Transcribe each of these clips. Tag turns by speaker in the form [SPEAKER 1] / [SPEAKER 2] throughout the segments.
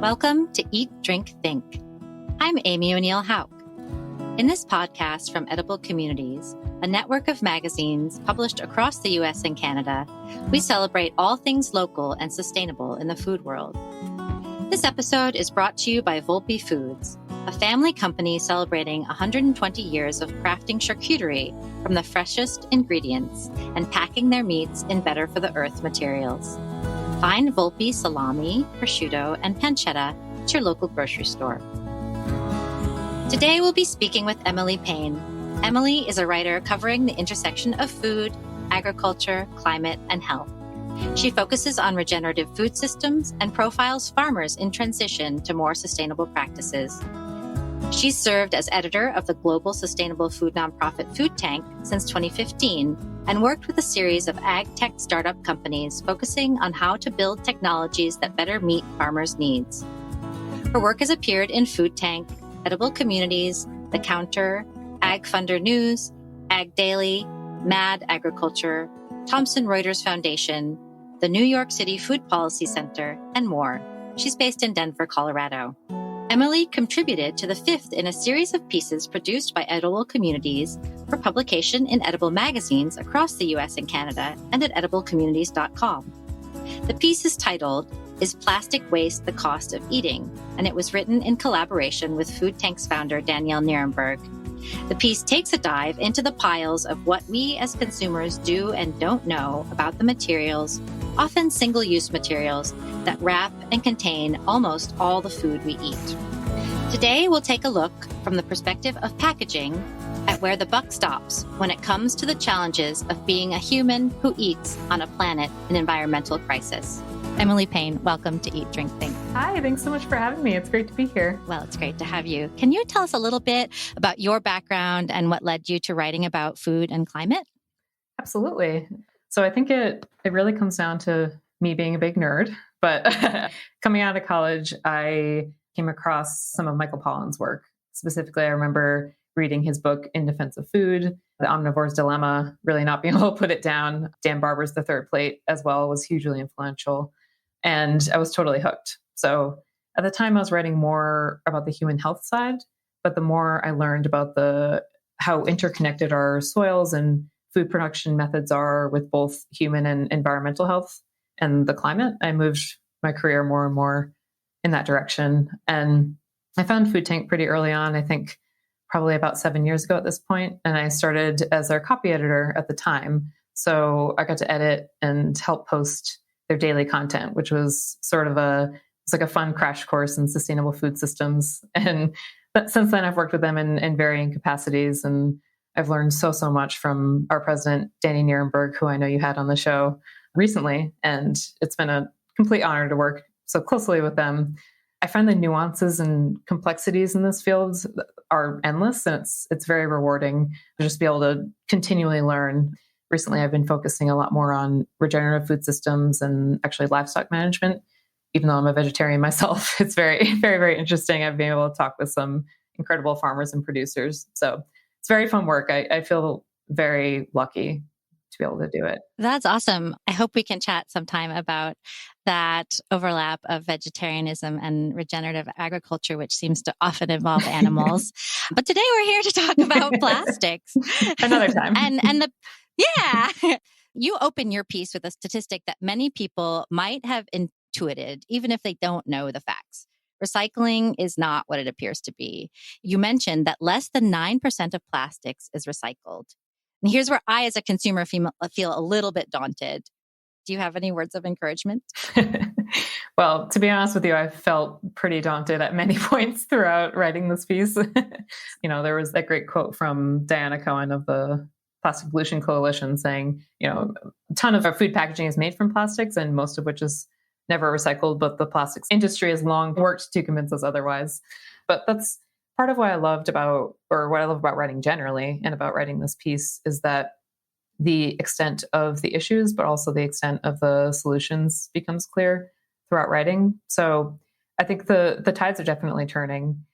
[SPEAKER 1] Welcome to Eat, Drink, Think. I'm Amy O'Neill Hauk. In this podcast from Edible Communities, a network of magazines published across the U.S. and Canada, we celebrate all things local and sustainable in the food world. This episode is brought to you by Volpe Foods, a family company celebrating 120 years of crafting charcuterie from the freshest ingredients and packing their meats in better-for-the-earth materials. Find Volpe salami, prosciutto, and pancetta at your local grocery store. Today we'll be speaking with Emily Payne. Emily is a writer covering the intersection of food, agriculture, climate, and health. She focuses on regenerative food systems and profiles farmers in transition to more sustainable practices. She's served as editor of the global sustainable food nonprofit Food Tank since 2015 and worked with a series of ag tech startup companies focusing on how to build technologies that better meet farmers' needs. Her work has appeared in Food Tank, Edible Communities, The Counter, Ag Funder News, Ag Daily, Mad Agriculture, Thomson Reuters Foundation, the New York City Food Policy Center, and more. She's based in Denver, Colorado. Emily contributed to the fifth in a series of pieces produced by Edible Communities for publication in edible magazines across the U.S. and Canada and at ediblecommunities.com. The piece is titled, "Is Plastic Waste the Cost of Eating?" and it was written in collaboration with Food Tank's founder Danielle Nierenberg. The piece takes a dive into the piles of what we as consumers do and don't know about the materials, often single-use materials, that wrap and contain almost all the food we eat. Today, we'll take a look from the perspective of packaging at where the buck stops when it comes to the challenges of being a human who eats on a planet in environmental crisis. Emily Payne, welcome to Eat, Drink, Think.
[SPEAKER 2] Hi, thanks so much for having me. It's great to be here.
[SPEAKER 1] Well, it's great to have you. Can you tell us a little bit about your background and what led you to writing about food and climate?
[SPEAKER 2] Absolutely. So I think it really comes down to me being a big nerd. But coming out of college, I came across some of Michael Pollan's work. Specifically, I remember reading his book, In Defense of Food, The Omnivore's Dilemma, really not being able to put it down. Dan Barber's The Third Plate as well was hugely influential. And I was totally hooked. So at the time, I was writing more about the human health side, but the more I learned about how interconnected our soils and food production methods are with both human and environmental health and the climate, I moved my career more and more in that direction. And I found Food Tank pretty early on, I think probably about 7 years ago at this point. And I started as their copy editor at the time. So I got to edit and help post their daily content, which was sort of it's like a fun crash course in sustainable food systems. And since then, I've worked with them in varying capacities. And I've learned so much from our president, Danny Nierenberg, who I know you had on the show recently. And it's been a complete honor to work so closely with them. I find the nuances and complexities in this field are endless, and it's very rewarding to just be able to continually learn. Recently, I've been focusing a lot more on regenerative food systems and actually livestock management. Even though I'm a vegetarian myself, it's very, very, very interesting. I've been able to talk with some incredible farmers and producers. So it's very fun work. I feel very lucky to be able to do it.
[SPEAKER 1] That's awesome. I hope we can chat sometime about that overlap of vegetarianism and regenerative agriculture, which seems to often involve animals. But today we're here to talk about plastics.
[SPEAKER 2] Another time.
[SPEAKER 1] Yeah. You open your piece with a statistic that many people might have intuited, even if they don't know the facts. Recycling is not what it appears to be. You mentioned that less than 9% of plastics is recycled. And here's where I, as a consumer, feel a little bit daunted. Do you have any words of encouragement?
[SPEAKER 2] Well, to be honest with you, I felt pretty daunted at many points throughout writing this piece. There was that great quote from Diana Cohen of the Plastic Pollution Coalition saying, a ton of our food packaging is made from plastics and most of which is never recycled, but the plastics industry has long worked to convince us otherwise. But that's part of what I love about writing generally and about writing this piece is that the extent of the issues, but also the extent of the solutions becomes clear throughout writing. So I think the tides are definitely turning.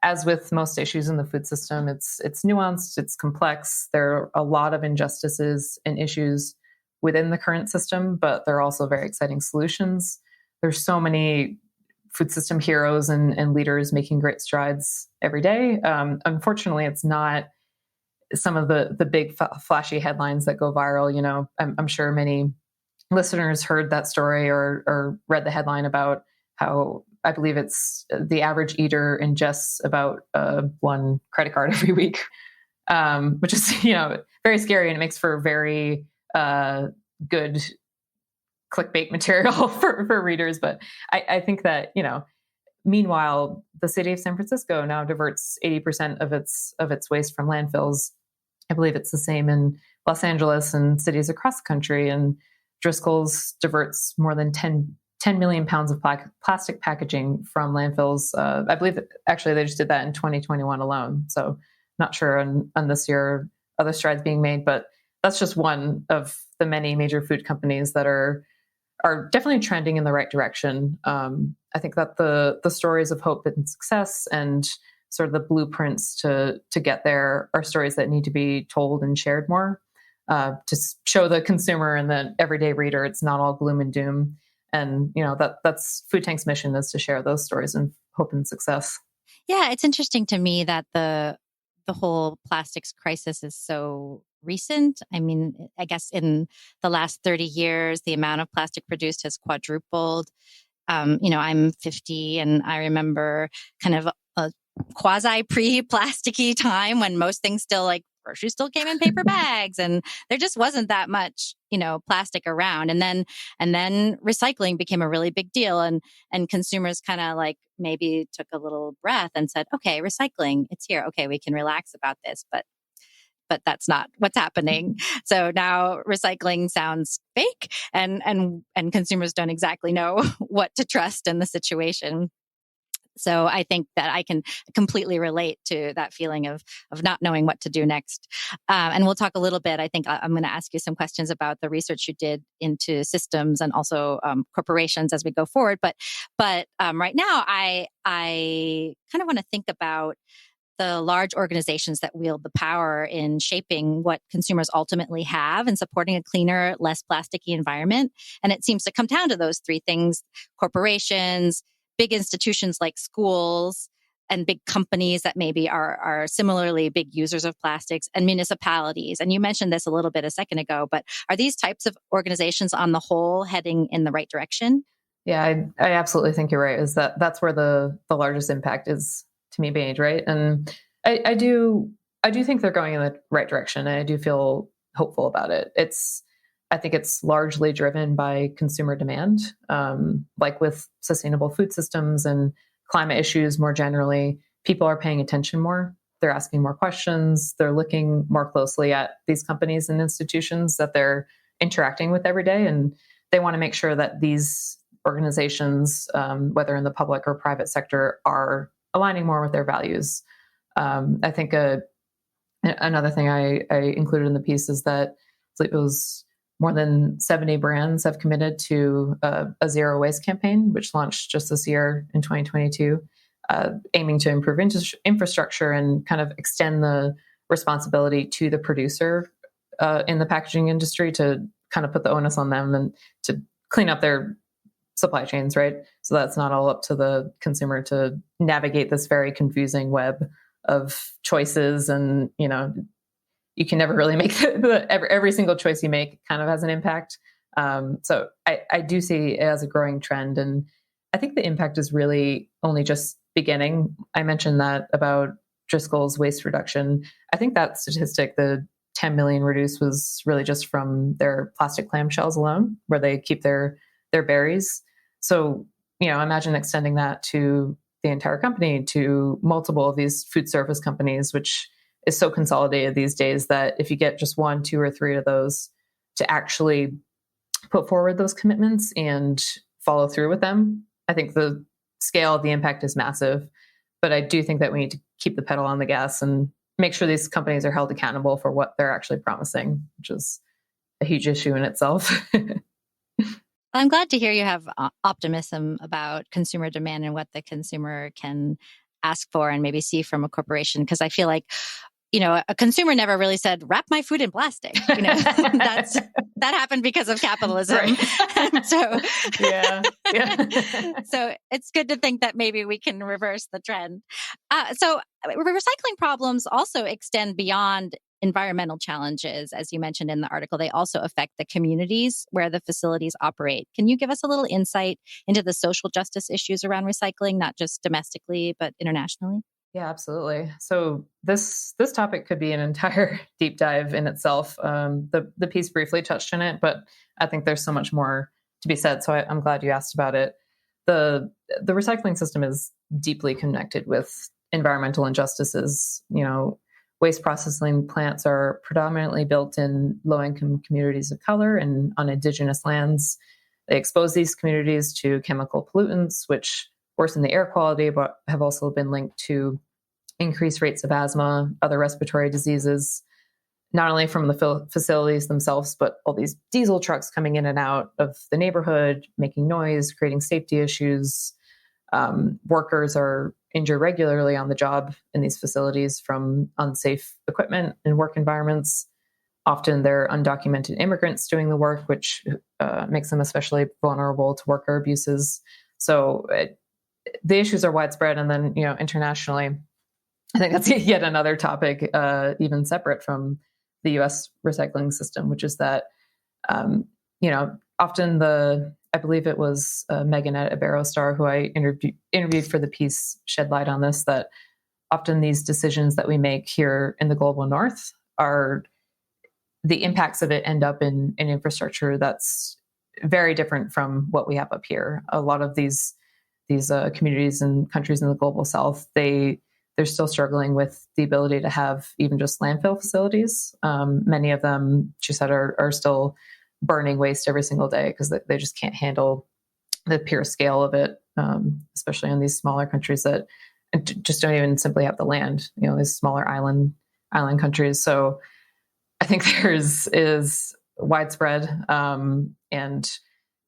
[SPEAKER 2] As with most issues in the food system, it's nuanced, it's complex. There are a lot of injustices and issues within the current system, but there are also very exciting solutions. There's so many food system heroes and leaders making great strides every day. Unfortunately, it's not some of the big flashy headlines that go viral. I'm sure many listeners heard that story or read the headline about how I believe it's the average eater ingests about one credit card every week, which is very scary, and it makes for very good clickbait material for readers. But I think that meanwhile, the city of San Francisco now diverts 80% of its waste from landfills. I believe it's the same in Los Angeles and cities across the country. And Driscoll's diverts more than 10 million pounds of plastic packaging from landfills. I believe that actually they just did that in 2021 alone. So not sure on this year other strides being made, but that's just one of the many major food companies that are definitely trending in the right direction. I think that the stories of hope and success and sort of the blueprints to get there are stories that need to be told and shared more, to show the consumer and the everyday reader it's not all gloom and doom. And that's Food Tank's mission, is to share those stories of hope and success.
[SPEAKER 1] Yeah, it's interesting to me that the whole plastics crisis is so recent. I mean, I guess in the last 30 years, the amount of plastic produced has quadrupled. I'm 50, and I remember kind of a quasi pre-plasticky time when most things still, like groceries, still came in paper bags, and there just wasn't that much, plastic around. And then recycling became a really big deal, and consumers kind of like maybe took a little breath and said, okay, recycling, it's here. Okay, we can relax about this, but that's not what's happening. So now recycling sounds fake, and consumers don't exactly know what to trust in the situation. So I think that I can completely relate to that feeling of not knowing what to do next. And we'll talk a little bit. I think I'm going to ask you some questions about the research you did into systems and also corporations as we go forward. But right now, I kind of want to think about the large organizations that wield the power in shaping what consumers ultimately have and supporting a cleaner, less plasticky environment. And it seems to come down to those three things: corporations, big institutions like schools, and big companies that maybe are similarly big users of plastics, and municipalities. And you mentioned this a little bit a second ago, but are these types of organizations on the whole heading in the right direction?
[SPEAKER 2] Yeah, I absolutely think you're right. Is that's where the largest impact is to me made, right? And I do think they're going in the right direction, and I do feel hopeful about it. I think it's largely driven by consumer demand, like with sustainable food systems and climate issues more generally. People are paying attention more. They're asking more questions. They're looking more closely at these companies and institutions that they're interacting with every day, and they want to make sure that these organizations, whether in the public or private sector, are aligning more with their values. I think another thing I included in the piece is that it was more than 70 brands have committed to a zero waste campaign, which launched just this year in 2022, aiming to improve infrastructure and kind of extend the responsibility to the producer in the packaging industry, to kind of put the onus on them and to clean up their supply chains, right? So that's not all up to the consumer to navigate this very confusing web of choices. And, you can never really make every single choice you make kind of has an impact. So I do see it as a growing trend. And I think the impact is really only just beginning. I mentioned that about Driscoll's waste reduction. I think that statistic, the 10 million reduced, was really just from their plastic clamshells alone, where they keep their berries. So, imagine extending that to the entire company, to multiple of these food service companies, which is so consolidated these days that if you get just 1, 2, or 3 of those to actually put forward those commitments and follow through with them, I think the scale of the impact is massive. But I do think that we need to keep the pedal on the gas and make sure these companies are held accountable for what they're actually promising, which is a huge issue in itself.
[SPEAKER 1] I'm glad to hear you have optimism about consumer demand and what the consumer can ask for and maybe see from a corporation, because I feel like a consumer never really said, wrap my food in plastic. That happened because of capitalism.
[SPEAKER 2] Right.
[SPEAKER 1] So,
[SPEAKER 2] yeah.
[SPEAKER 1] So it's good to think that maybe we can reverse the trend. So recycling problems also extend beyond environmental challenges. As you mentioned in the article, they also affect the communities where the facilities operate. Can you give us a little insight into the social justice issues around recycling, not just domestically, but internationally?
[SPEAKER 2] Yeah, absolutely. So this topic could be an entire deep dive in itself. The piece briefly touched on it, but I think there's so much more to be said. So I'm glad you asked about it. The recycling system is deeply connected with environmental injustices. Waste processing plants are predominantly built in low-income communities of color and on indigenous lands. They expose these communities to chemical pollutants, which worsen the air quality, but have also been linked to increased rates of asthma, other respiratory diseases, not only from the facilities themselves, but all these diesel trucks coming in and out of the neighborhood, making noise, creating safety issues. Workers are injured regularly on the job in these facilities from unsafe equipment and work environments. Often they're undocumented immigrants doing the work, which makes them especially vulnerable to worker abuses. So the issues are widespread. And then, internationally, I think that's yet another topic, even separate from the U.S. recycling system, which is that, often I believe it was Megan at Iberostar, who I interviewed for the piece, shed light on this, that often these decisions that we make here in the global north the impacts of it end up in infrastructure that's very different from what we have up here. A lot of these communities and countries in the global south, they're still struggling with the ability to have even just landfill facilities. Many of them, she said, are still burning waste every single day because they just can't handle the pure scale of it, especially in these smaller countries that just don't even simply have the land, these smaller island countries. So I think is widespread, and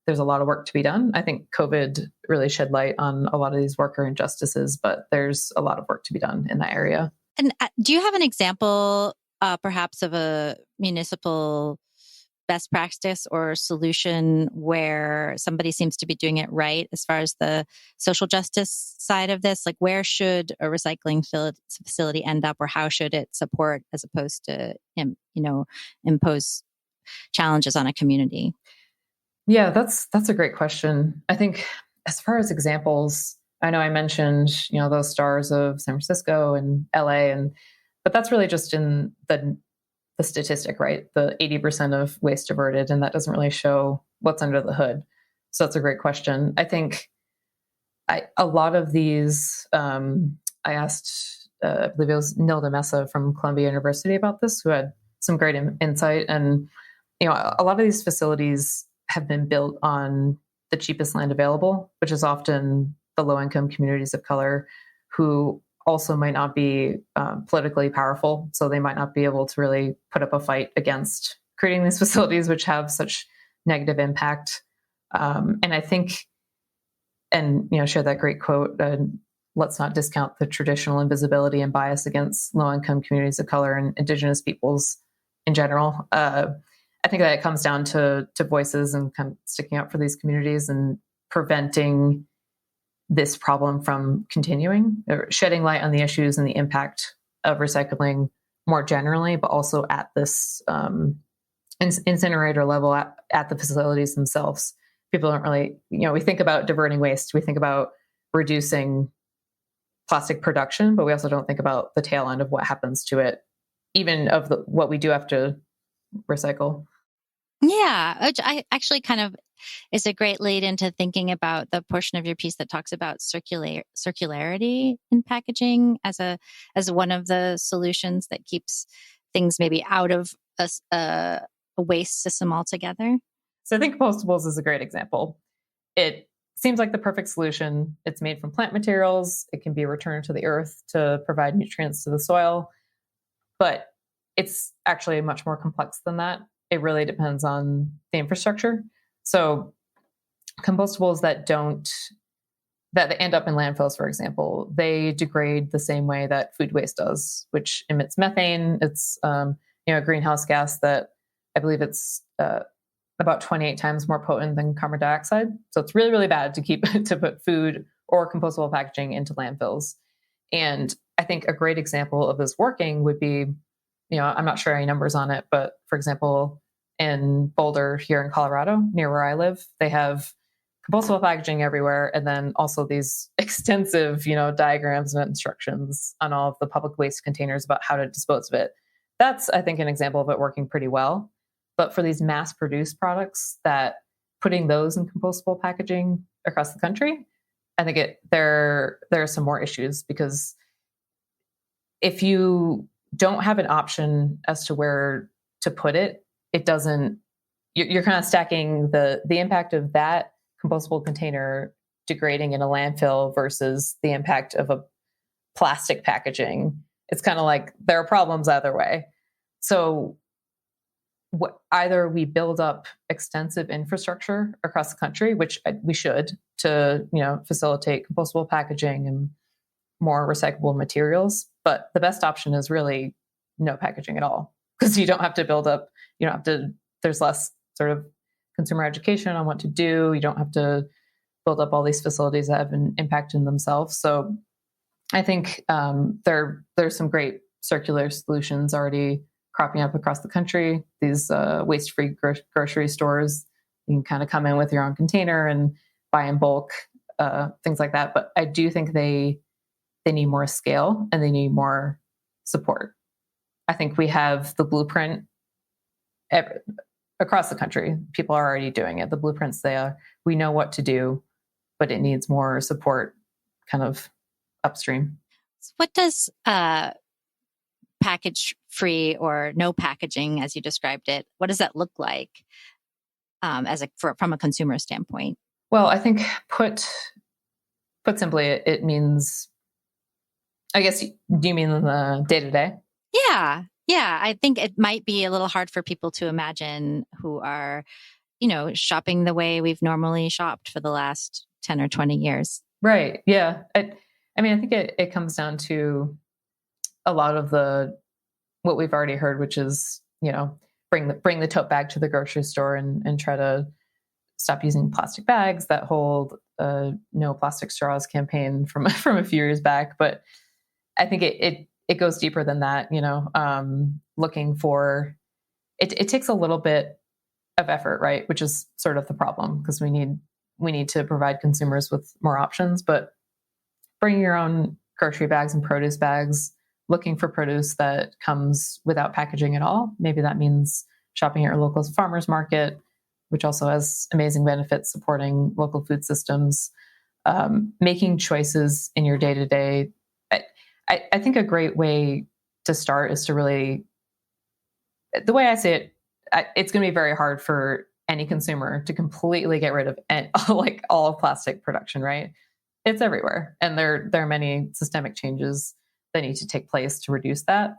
[SPEAKER 2] there's a lot of work to be done. I think COVID really shed light on a lot of these worker injustices, but there's a lot of work to be done in that area.
[SPEAKER 1] And do you have an example, perhaps, of a municipal best practice or solution where somebody seems to be doing it right as far as the social justice side of this? Like, where should a recycling facility end up, or how should it support as opposed to, impose challenges on a community?
[SPEAKER 2] Yeah, that's a great question. I think as far as examples, I know I mentioned, those stars of San Francisco and LA, but that's really just in the statistic, right? The 80% of waste diverted, and that doesn't really show what's under the hood. So that's a great question. I think a lot of these, I asked, I believe it was Nilda Mesa from Columbia University about this, who had some great insight. And, a lot of these facilities have been built on the cheapest land available, which is often the low-income communities of color who also might not be politically powerful. So they might not be able to really put up a fight against creating these facilities, which have such negative impact. And I think, share that great quote, let's not discount the traditional invisibility and bias against low-income communities of color and Indigenous peoples in general. I think that it comes down to voices and kind of sticking up for these communities and preventing this problem from continuing, or shedding light on the issues and the impact of recycling more generally, but also at this incinerator level at the facilities themselves. People don't really, we think about diverting waste, we think about reducing plastic production, but we also don't think about the tail end of what happens to it, even of what we do have to recycle.
[SPEAKER 1] Yeah, which I actually kind of is a great lead into thinking about the portion of your piece that talks about circularity in packaging as one of the solutions that keeps things maybe out of a waste system altogether.
[SPEAKER 2] So I think compostables is a great example. It seems like the perfect solution. It's made from plant materials. It can be returned to the earth to provide nutrients to the soil, but it's actually much more complex than that. It really depends on the infrastructure. So compostables that don't that end up in landfills, for example, they degrade the same way that food waste does, which emits methane. It's a greenhouse gas that I believe it's about 28 times more potent than carbon dioxide. So it's really, really bad to put food or compostable packaging into landfills. And I think a great example of this working would be, I'm not sure any numbers on it, but for example, in Boulder here in Colorado, near where I live, they have compostable packaging everywhere. And then also these extensive, diagrams and instructions on all of the public waste containers about how to dispose of it. That's, I think, an example of it working pretty well. But for these mass produced products, that putting those in compostable packaging across the country, I think there are some more issues, because if you don't have an option as to where to put it, you're kind of stacking the impact of that compostable container degrading in a landfill versus the impact of a plastic packaging. It's kind of like there are problems either way. So either we build up extensive infrastructure across the country, which we should, to facilitate compostable packaging and more recyclable materials. But the best option is really no packaging at all, because you don't have to build up, there's less sort of consumer education on what to do. You don't have to build up all these facilities that have an impact in themselves. So I think there's some great circular solutions already cropping up across the country. These waste-free grocery stores, you can kind of come in with your own container and buy in bulk, things like that. But I do think they need more scale and they need more support. I think we have the blueprint across the country. People are already doing it. The blueprint's there. We know what to do, but it needs more support kind of upstream.
[SPEAKER 1] What does package free or no packaging, as you described it, what does that look like from a consumer standpoint?
[SPEAKER 2] Well, I think put simply, it means, I guess, do you mean the day-to-day?
[SPEAKER 1] Yeah. I think it might be a little hard for people to imagine who are, shopping the way we've normally shopped for the last 10 or 20 years.
[SPEAKER 2] Right. Yeah. I think it comes down to a lot of what we've already heard, which is, bring the tote bag to the grocery store and try to stop using plastic bags. That whole no plastic straws campaign from a few years back. But I think it goes deeper than that, looking for, it takes a little bit of effort, right? Which is sort of the problem, because we need to provide consumers with more options. But bring your own grocery bags and produce bags, looking for produce that comes without packaging at all. Maybe that means shopping at your local farmers market, which also has amazing benefits, supporting local food systems, making choices in your day-to-day. I think a great way to start is to really, the way I say it, it's going to be very hard for any consumer to completely get rid of all of plastic production, right? It's everywhere. And there are many systemic changes that need to take place to reduce that.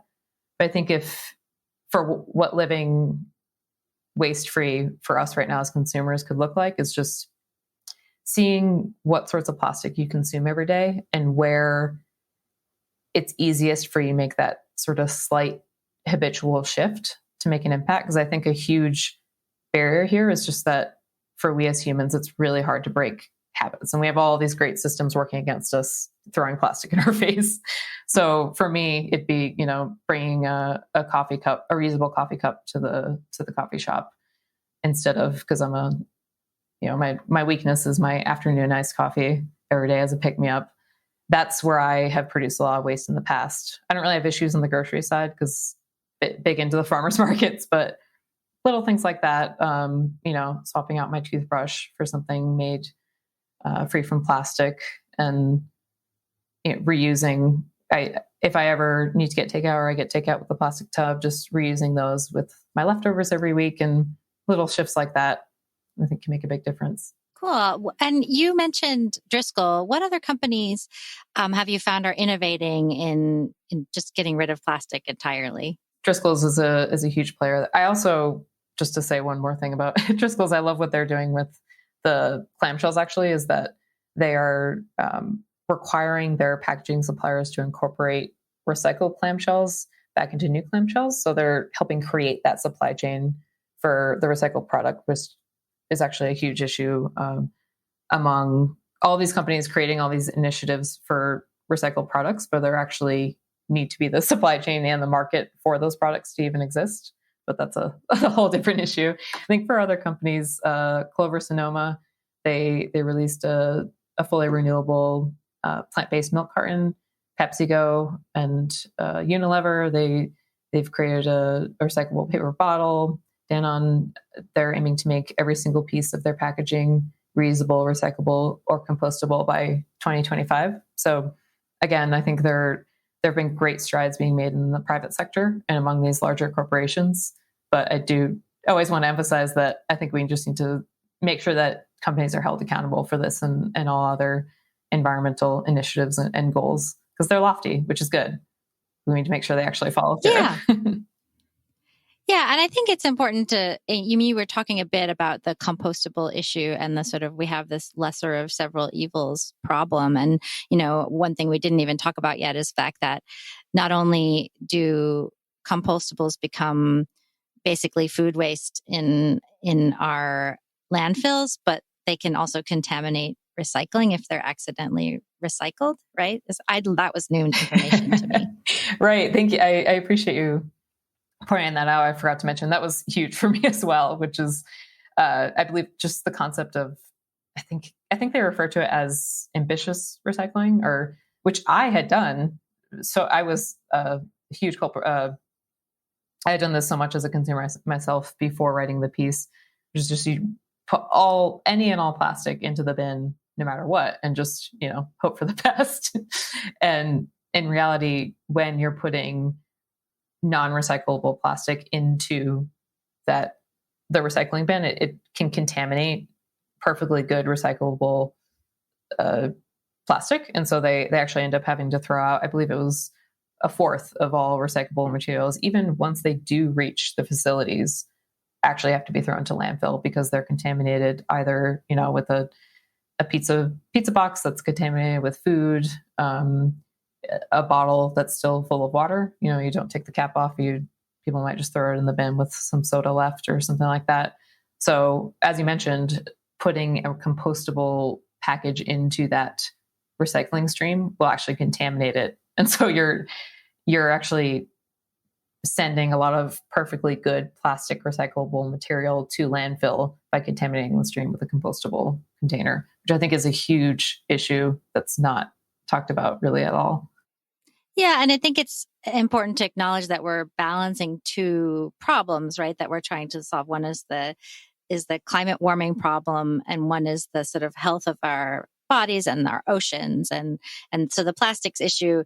[SPEAKER 2] But I think for what living waste-free for us right now as consumers could look like, is just seeing what sorts of plastic you consume every day and where it's easiest for you to make that sort of slight habitual shift to make an impact. Because I think a huge barrier here is just that for we as humans, it's really hard to break habits. And we have all these great systems working against us, throwing plastic in our face. So for me, it'd be, bringing a coffee cup, a reusable coffee cup to the coffee shop, instead of, because I'm my weakness is my afternoon iced coffee every day as a pick-me-up. That's where I have produced a lot of waste in the past. I don't really have issues on the grocery side because big into the farmers markets, but little things like that, swapping out my toothbrush for something made free from plastic, and reusing. If I ever need to get takeout, or I get takeout with a plastic tub, just reusing those with my leftovers every week, and little shifts like that, I think can make a big difference.
[SPEAKER 1] Cool. And you mentioned Driscoll. What other companies have you found are innovating in just getting rid of plastic entirely?
[SPEAKER 2] Driscoll's is a huge player. I also, just to say one more thing about Driscoll's, I love what they're doing with the clamshells, actually, is that they are requiring their packaging suppliers to incorporate recycled clamshells back into new clamshells. So they're helping create that supply chain for the recycled product, which is actually a huge issue among all these companies creating all these initiatives for recycled products, but there actually need to be the supply chain and the market for those products to even exist. But that's a whole different issue. I think for other companies, Clover Sonoma, they released a fully renewable plant-based milk carton. PepsiCo and Unilever, they've created a recyclable paper bottle. Danone, they're aiming to make every single piece of their packaging reusable, recyclable, or compostable by 2025. So again, I think there have been great strides being made in the private sector and among these larger corporations. But I do always want to emphasize that I think we just need to make sure that companies are held accountable for this and all other environmental initiatives and goals, because they're lofty, which is good. We need to make sure they actually follow through.
[SPEAKER 1] Yeah. Yeah. And I think it's important you were talking a bit about the compostable issue and the sort of, we have this lesser of several evils problem. And, one thing we didn't even talk about yet is the fact that not only do compostables become basically food waste in our landfills, but they can also contaminate recycling if they're accidentally recycled, right? That was new information to me.
[SPEAKER 2] Right. Thank you. I appreciate you pointing that out. I forgot to mention that was huge for me as well, which is, I believe, just the concept of, I think they refer to it as ambitious recycling, or which I had done. So I was a huge culprit. I had done this so much as a consumer myself before writing the piece, which is just you put any and all plastic into the bin, no matter what, and just, hope for the best. And in reality, when you're putting non-recyclable plastic into the recycling bin, it can contaminate perfectly good recyclable plastic. And so they actually end up having to throw out, I believe it was a fourth of all recyclable materials, even once they do reach the facilities, actually have to be thrown to landfill because they're contaminated either, with a pizza box that's contaminated with food, a bottle that's still full of water. You don't take the cap off. People might just throw it in the bin with some soda left or something like that. So as you mentioned, putting a compostable package into that recycling stream will actually contaminate it. And so you're actually sending a lot of perfectly good plastic recyclable material to landfill by contaminating the stream with a compostable container, which I think is a huge issue that's not talked about really at all.
[SPEAKER 1] Yeah. And I think it's important to acknowledge that we're balancing two problems, right? That we're trying to solve. One is the climate warming problem, and one is the sort of health of our bodies and our oceans. And so the plastics issue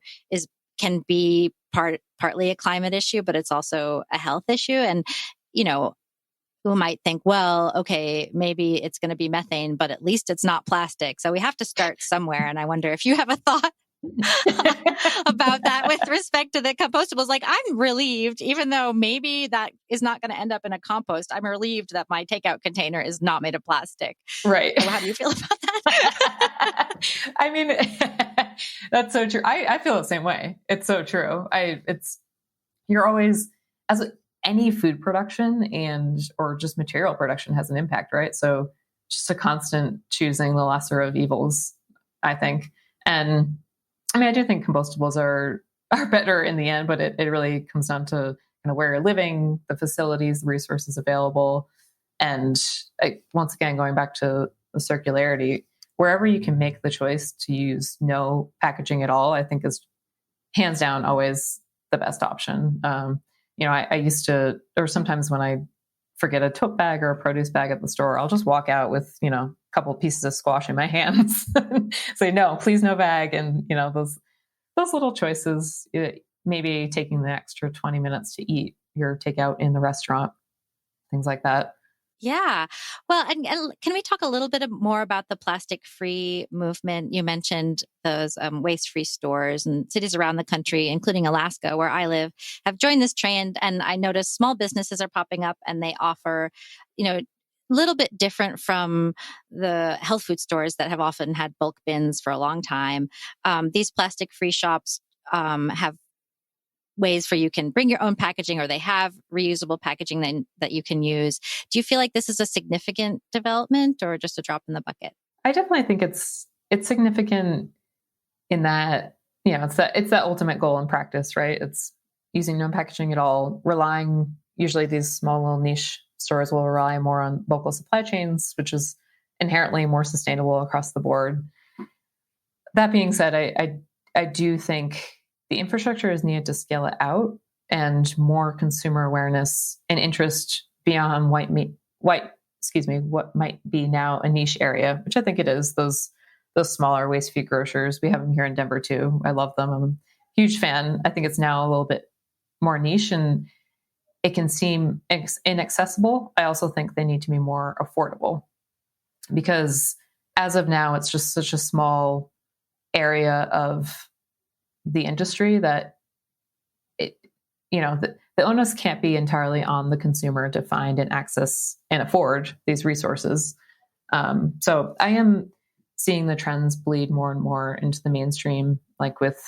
[SPEAKER 1] can be partly a climate issue, but it's also a health issue. And, who might think, well, okay, maybe it's going to be methane, but at least it's not plastic. So we have to start somewhere. And I wonder if you have a thought about that with respect to the compostables. Like, I'm relieved, even though maybe that is not going to end up in a compost, I'm relieved that my takeout container is not made of plastic.
[SPEAKER 2] Right.
[SPEAKER 1] So how do you feel about that?
[SPEAKER 2] I mean, that's so true. I feel the same way. It's so true. You're always, as any food production or just material production has an impact, right? So just a constant choosing the lesser of evils, I think. And I mean, I do think compostables are better in the end, but it really comes down to where you're living, the facilities, the resources available. And once again, going back to the circularity, wherever you can make the choice to use no packaging at all, I think is hands down always the best option. I used to, or sometimes when I forget a tote bag or a produce bag at the store, I'll just walk out with, a couple pieces of squash in my hands, say, no, please no bag. And, those little choices, maybe taking the extra 20 minutes to eat your takeout in the restaurant, things like that.
[SPEAKER 1] Yeah. Well, and can we talk a little bit more about the plastic-free movement? You mentioned those waste-free stores, and cities around the country, including Alaska, where I live, have joined this trend. And I noticed small businesses are popping up, and they offer, little bit different from the health food stores that have often had bulk bins for a long time. These plastic-free shops have ways for you can bring your own packaging, or they have reusable packaging that you can use. Do you feel like this is a significant development or just a drop in the bucket?
[SPEAKER 2] I definitely think it's significant in that, it's that ultimate goal in practice, right? It's using no packaging at all, relying, usually these small little niche stores will rely more on local supply chains, which is inherently more sustainable across the board. That being said, I do think the infrastructure is needed to scale it out, and more consumer awareness and interest beyond what might be now a niche area, which I think it is. Those smaller waste-free grocers, we have them here in Denver too. I love them. I'm a huge fan. I think it's now a little bit more niche, and it can seem inaccessible. I also think they need to be more affordable, because as of now, it's just such a small area of the industry that the onus can't be entirely on the consumer to find and access and afford these resources. So I am seeing the trends bleed more and more into the mainstream, like with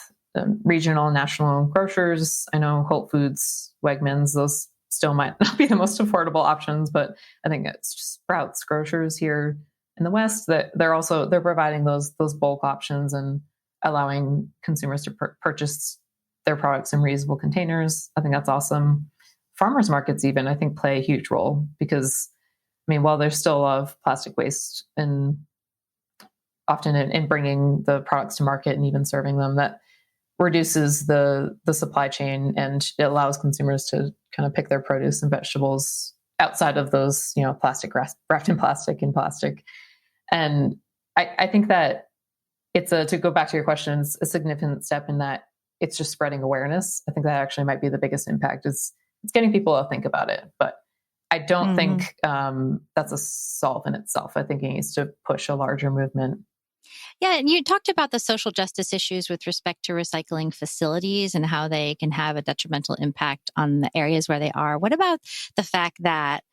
[SPEAKER 2] regional and national grocers. I know Whole Foods, Wegmans, those still might not be the most affordable options, but I think it's Sprouts grocers here in the West that they're providing those bulk options and allowing consumers to purchase their products in reusable containers. I think that's awesome. Farmers markets even, I think, play a huge role, because, while there's still a lot of plastic waste and often in bringing the products to market and even serving them, that reduces the supply chain, and it allows consumers to kind of pick their produce and vegetables outside of those, plastic wrapped in plastic and plastic. And I think that to go back to your question, it's a significant step in that it's just spreading awareness. I think that actually might be the biggest impact, is it's getting people to think about it. But I don't think that's a solve in itself. I think it needs to push a larger movement.
[SPEAKER 1] Yeah, and you talked about the social justice issues with respect to recycling facilities and how they can have a detrimental impact on the areas where they are. What about the fact that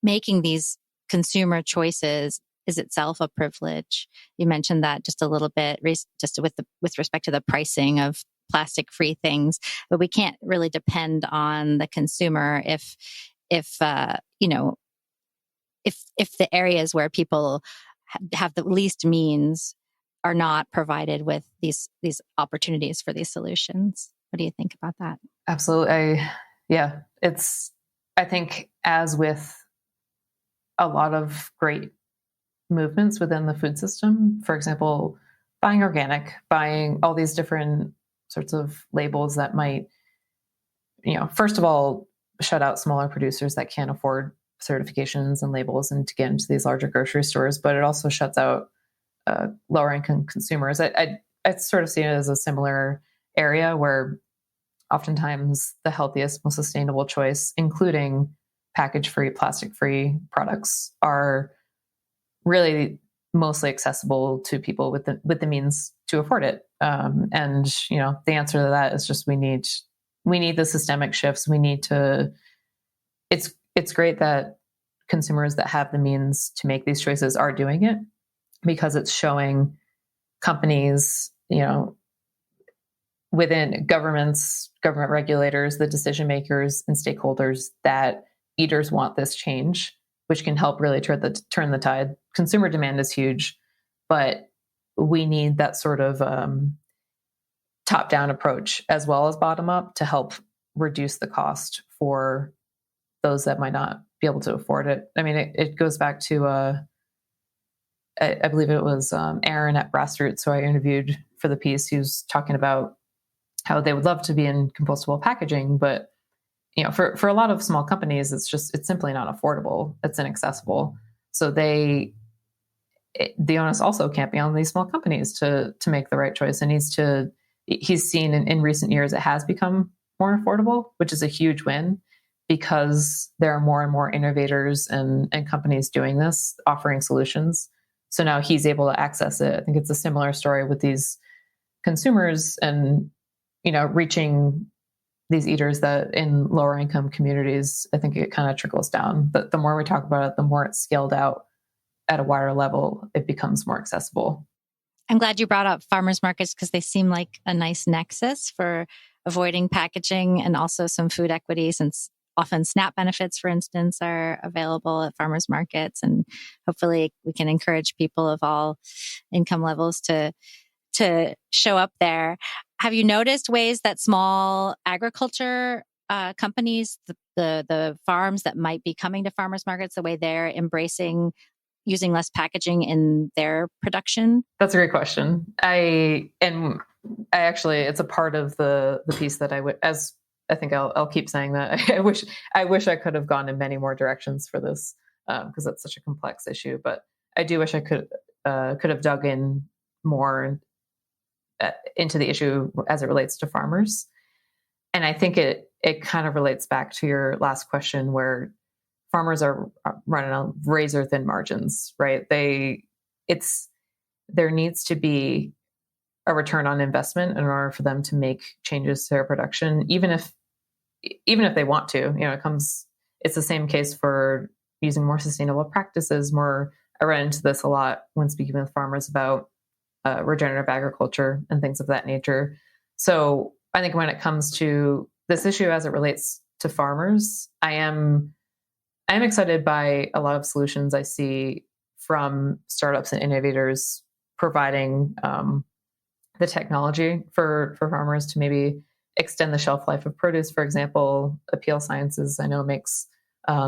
[SPEAKER 1] making these consumer choices is itself a privilege? You mentioned that just a little bit, just with respect to the pricing of plastic-free things, but we can't really depend on the consumer if the areas where people have the least means are not provided with these opportunities for these solutions. What do you think about that?
[SPEAKER 2] Absolutely. I think, as with a lot of great movements within the food system, for example, buying organic, buying all these different sorts of labels that might, first of all, shut out smaller producers that can't afford certifications and labels and to get into these larger grocery stores, but it also shuts out lower income consumers. I sort of see it as a similar area where oftentimes the healthiest, most sustainable choice, including package-free, plastic-free products, are really mostly accessible to people with the means to afford it. And the answer to that is just we need the systemic shifts. We need to. It's great that consumers that have the means to make these choices are doing it, because it's showing companies, within governments, government regulators, the decision makers and stakeholders, that eaters want this change, which can help really turn the tide. Consumer demand is huge, but we need that sort of top-down approach as well as bottom-up to help reduce the cost for those that might not be able to afford it. It goes back to, I believe it was Aaron at Grassroots, who I interviewed for the piece, who's talking about how they would love to be in compostable packaging, but for a lot of small companies, it's simply not affordable. It's inaccessible. So the onus also can't be on these small companies to make the right choice. And he's seen in recent years, it has become more affordable, which is a huge win, because there are more and more innovators and companies doing this, offering solutions. So now he's able to access it. I think it's a similar story with these consumers and, reaching these eaters that in lower income communities, I think it kind of trickles down. But the more we talk about it, the more it's scaled out at a wider level, it becomes more accessible.
[SPEAKER 1] I'm glad you brought up farmers markets because they seem like a nice nexus for avoiding packaging and also some food equity, since often SNAP benefits, for instance, are available at farmers markets. And hopefully we can encourage people of all income levels to show up there. Have you noticed ways that small agriculture companies, the farms that might be coming to farmers markets, the way they're embracing using less packaging in their production?
[SPEAKER 2] That's a great question. I actually, it's a part of the piece that I think I'll keep saying that. I wish I could have gone in many more directions for this, because it's such a complex issue. But I do wish I could have dug in more into the issue as it relates to farmers. And I think it kind of relates back to your last question, where farmers are running on razor thin margins, right? There needs to be a return on investment in order for them to make changes to their production, even if they want to. It's the same case for using more sustainable practices. I ran into this a lot when speaking with farmers about regenerative agriculture and things of that nature. So I think when it comes to this issue as it relates to farmers, I am excited by a lot of solutions I see from startups and innovators providing the technology for farmers to maybe extend the shelf life of produce. For example, Appeal Sciences, I know, makes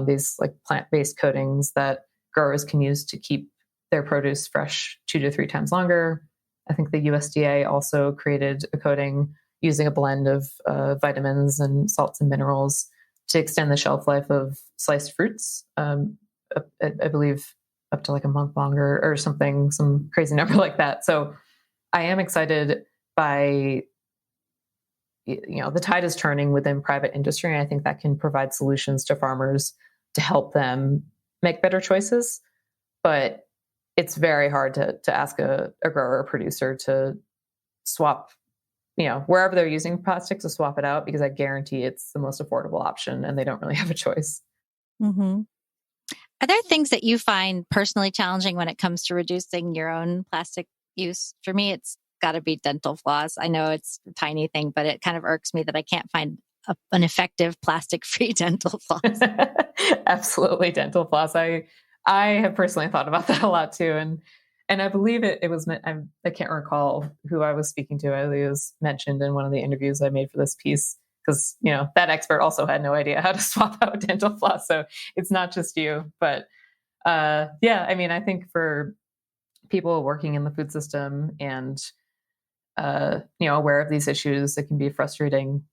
[SPEAKER 2] these like plant-based coatings that growers can use to keep their produce fresh 2 to 3 times longer. I think the USDA also created a coating using a blend of vitamins and salts and minerals to extend the shelf life of sliced fruits. I believe up to like a month longer or something, some crazy number like that. So I am excited by, the tide is turning within private industry. And I think that can provide solutions to farmers to help them make better choices. But it's very hard to ask a grower or producer to swap, wherever they're using plastic, to swap it out, because I guarantee it's the most affordable option and they don't really have a choice.
[SPEAKER 1] Mm-hmm. Are there things that you find personally challenging when it comes to reducing your own plastic use? For me, it's got to be dental floss. I know it's a tiny thing, but it kind of irks me that I can't find an effective plastic-free dental floss.
[SPEAKER 2] Absolutely, dental floss. I have personally thought about that a lot too, and I believe it was. I can't recall who I was speaking to. I was mentioned in one of the interviews I made for this piece, because that expert also had no idea how to swap out dental floss. So it's not just you, but I think for people working in the food system and aware of these issues, it can be frustrating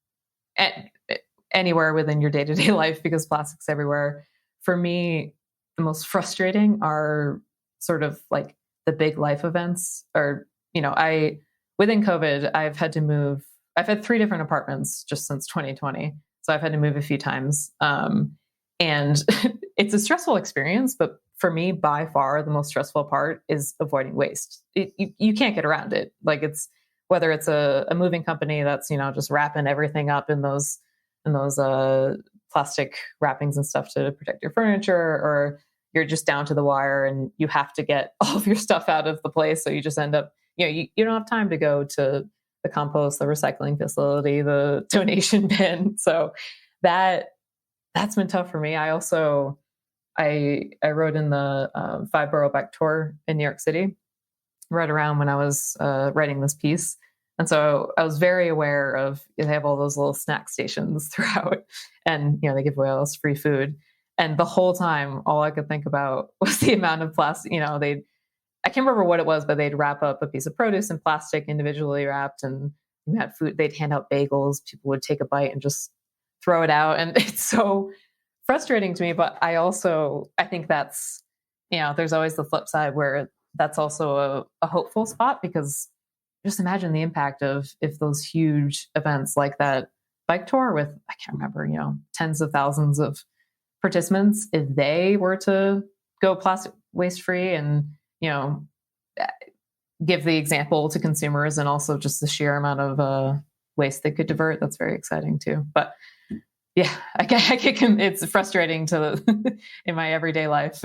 [SPEAKER 2] anywhere within your day-to-day life because plastic's everywhere. For me, the most frustrating are sort of like the big life events. Or within COVID, I've had 3 different apartments just since 2020. So I've had to move a few times. And it's a stressful experience, but for me, by far, the most stressful part is avoiding waste. You can't get around it. Like whether it's a moving company that's, just wrapping everything up in those plastic wrappings and stuff to protect your furniture, or you're just down to the wire and you have to get all of your stuff out of the place. So you just end up, you don't have time to go to the compost, the recycling facility, the donation bin. So that's been tough for me. I also, I rode in the 5-borough bike tour in New York City right around when I was writing this piece. And so I was very aware of, they have all those little snack stations throughout, and, they give away all this free food. And the whole time, all I could think about was the amount of plastic, I can't remember what it was, but they'd wrap up a piece of produce in plastic, individually wrapped, and you had food. They'd hand out bagels. People would take a bite and just throw it out. And it's so frustrating to me. But I think that's, there's always the flip side where that's also a hopeful spot, because just imagine the impact of if those huge events like that bike tour with, I can't remember, tens of thousands of participants, if they were to go plastic waste free and, give the example to consumers, and also just the sheer amount of waste they could divert. That's very exciting too. But yeah, it's frustrating in my everyday life.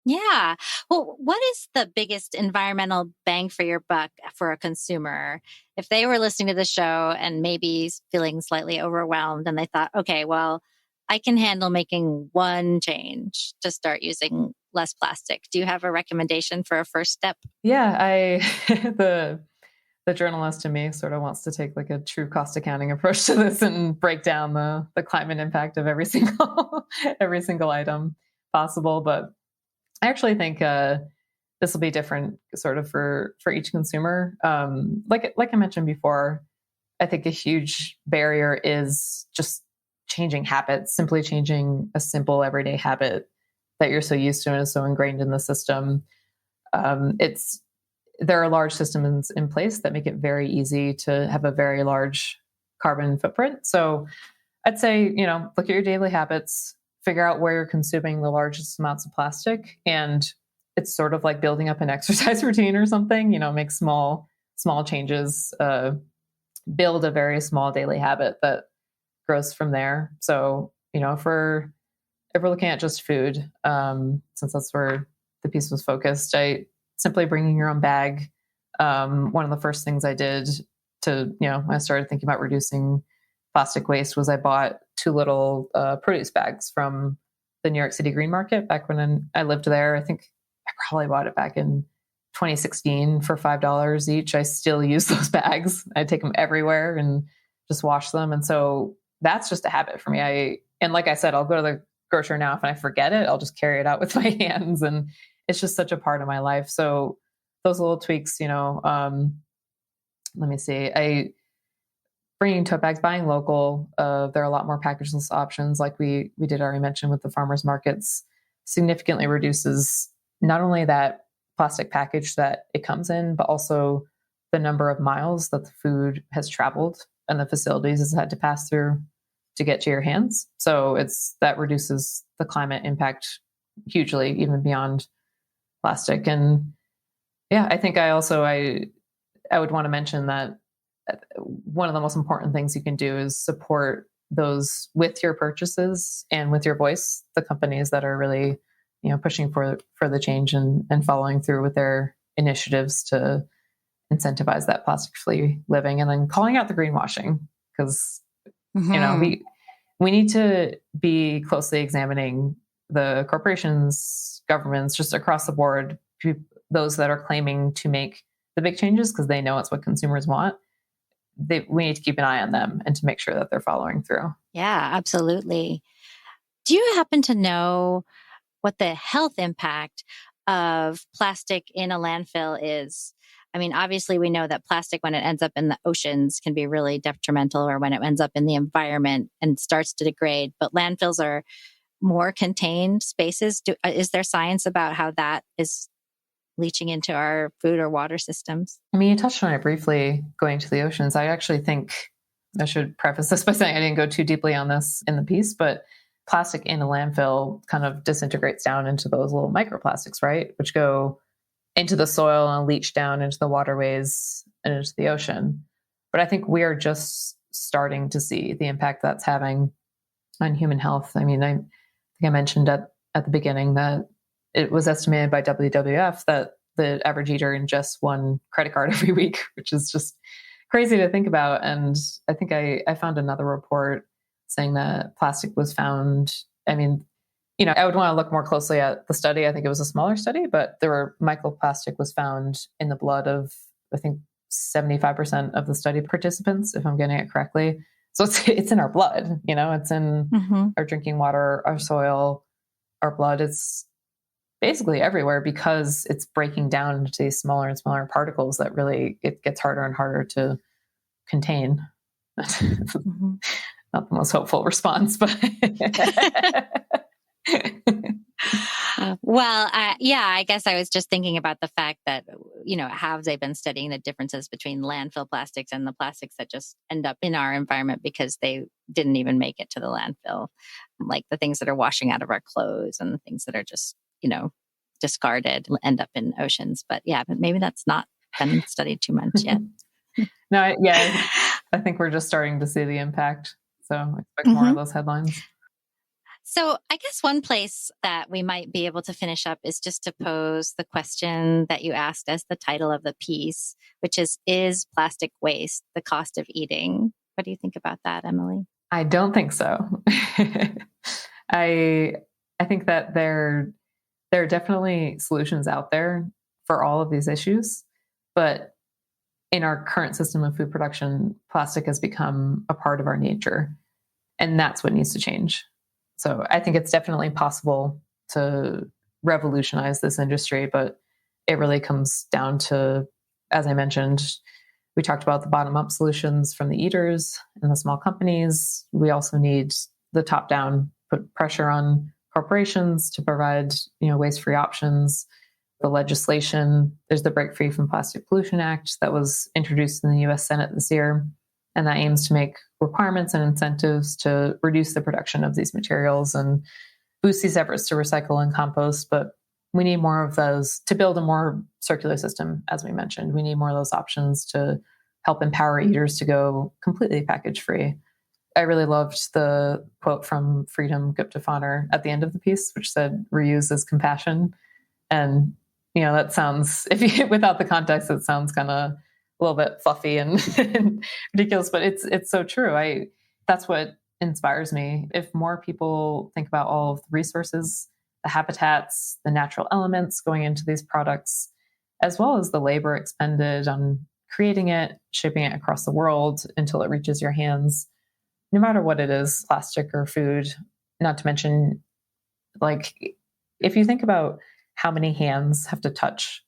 [SPEAKER 1] Yeah. Well, what is the biggest environmental bang for your buck for a consumer? If they were listening to the show and maybe feeling slightly overwhelmed and they thought, okay, well, I can handle making one change to start using less plastic. Do you have a recommendation for a first step?
[SPEAKER 2] Yeah, the journalist in me sort of wants to take like a true cost accounting approach to this and break down the climate impact of every single item possible. But I actually think this will be different sort of for each consumer. Like I mentioned before, I think a huge barrier is just changing habits, simply changing a simple everyday habit that you're so used to and is so ingrained in the system. There are large systems in place that make it very easy to have a very large carbon footprint. So I'd say, look at your daily habits, figure out where you're consuming the largest amounts of plastic. And it's sort of like building up an exercise routine or something, make small changes, build a very small daily habit that grows from there. So, if we're looking at just food, since that's where the piece was focused, simply bringing your own bag. One of the first things I did when I started thinking about reducing plastic waste was I bought 2 little produce bags from the New York City Green Market back when I lived there. I think I probably bought it back in 2016 for $5 each. I still use those bags. I take them everywhere and just wash them. And so that's just a habit for me. And like I said, I'll go to the grocery now. If I forget it, I'll just carry it out with my hands. And it's just such a part of my life. So those little tweaks, let me see. Bringing tote bags, buying local. There are a lot more packageless options, like we did already mention with the farmers markets. Significantly reduces not only that plastic package that it comes in, but also the number of miles that the food has traveled and the facilities it's had to pass through to get to your hands. So that reduces the climate impact hugely, even beyond plastic. And yeah, I think I would want to mention that one of the most important things you can do is support those with your purchases and with your voice, the companies that are really, pushing for the change and following through with their initiatives to incentivize that plastic-free living, and then calling out the greenwashing, because we need to be closely examining the corporations, governments, just across the board, those that are claiming to make the big changes because they know it's what consumers want. We need to keep an eye on them and to make sure that they're following through.
[SPEAKER 1] Yeah, absolutely. Do you happen to know what the health impact of plastic in a landfill is? I mean, obviously we know that plastic, when it ends up in the oceans, can be really detrimental, or when it ends up in the environment and starts to degrade. But landfills are more contained spaces. Is there science about how that is leaching into our food or water systems?
[SPEAKER 2] I mean, you touched on it briefly, going to the oceans. I actually think I should preface this by saying I didn't go too deeply on this in the piece, but plastic in a landfill kind of disintegrates down into those little microplastics, right? Which go into the soil and leach down into the waterways and into the ocean. But I think we are just starting to see the impact that's having on human health. I mean, I think I mentioned at the beginning that it was estimated by WWF that the average eater ingests 1 credit card every week, which is just crazy to think about. And I think I found another report saying that plastic was found. I mean, I would want to look more closely at the study. I think it was a smaller study, but microplastic was found in the blood of, I think, 75% of the study participants, if I'm getting it correctly. So it's in our blood, it's in our drinking water, our soil, our blood. It's basically everywhere because it's breaking down into these smaller and smaller particles that really, it gets harder and harder to contain. Not the most hopeful response, but
[SPEAKER 1] well, I guess I was just thinking about the fact that, have they been studying the differences between landfill plastics and the plastics that just end up in our environment because they didn't even make it to the landfill, like the things that are washing out of our clothes and the things that are just, discarded end up in oceans. But maybe that's not been studied too much yet.
[SPEAKER 2] No, yeah. I think we're just starting to see the impact. So I expect more of those headlines.
[SPEAKER 1] So I guess one place that we might be able to finish up is just to pose the question that you asked as the title of the piece, which is plastic waste the cost of eating? What do you think about that, Emily?
[SPEAKER 2] I don't think so. I think that there are definitely solutions out there for all of these issues, but in our current system of food production, plastic has become a part of our nature, and that's what needs to change. So I think it's definitely possible to revolutionize this industry, but it really comes down to, as I mentioned, we talked about the bottom-up solutions from the eaters and the small companies. We also need the top-down, put pressure on corporations to provide, waste-free options. The legislation, there's the Break Free from Plastic Pollution Act that was introduced in the US Senate this year, and that aims to make requirements and incentives to reduce the production of these materials and boost these efforts to recycle and compost. But we need more of those to build a more circular system, as we mentioned. We need more of those options to help empower eaters to go completely package free. I really loved the quote from Freedom Gupta-Faner at the end of the piece, which said, "Reuse is compassion." And, that sounds, without the context, it sounds kind of a little bit fluffy and ridiculous, but it's so true. That's what inspires me. If more people think about all of the resources, the habitats, the natural elements going into these products, as well as the labor expended on creating it, shipping it across the world until it reaches your hands, no matter what it is, plastic or food, not to mention, if you think about how many hands have to touch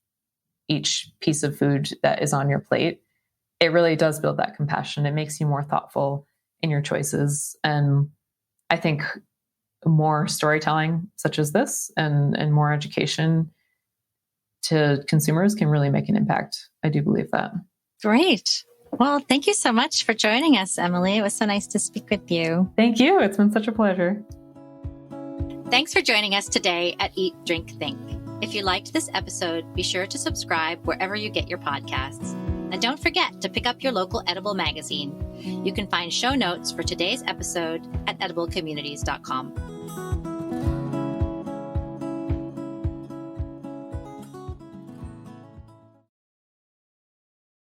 [SPEAKER 2] each piece of food that is on your plate, it really does build that compassion. It makes you more thoughtful in your choices. And I think more storytelling such as this and more education to consumers can really make an impact. I do believe that.
[SPEAKER 1] Great. Well, thank you so much for joining us, Emily. It was so nice to speak with you.
[SPEAKER 2] Thank you. It's been such a pleasure.
[SPEAKER 1] Thanks for joining us today at Eat, Drink, Think. If you liked this episode, be sure to subscribe wherever you get your podcasts. And don't forget to pick up your local Edible magazine. You can find show notes for today's episode at ediblecommunities.com.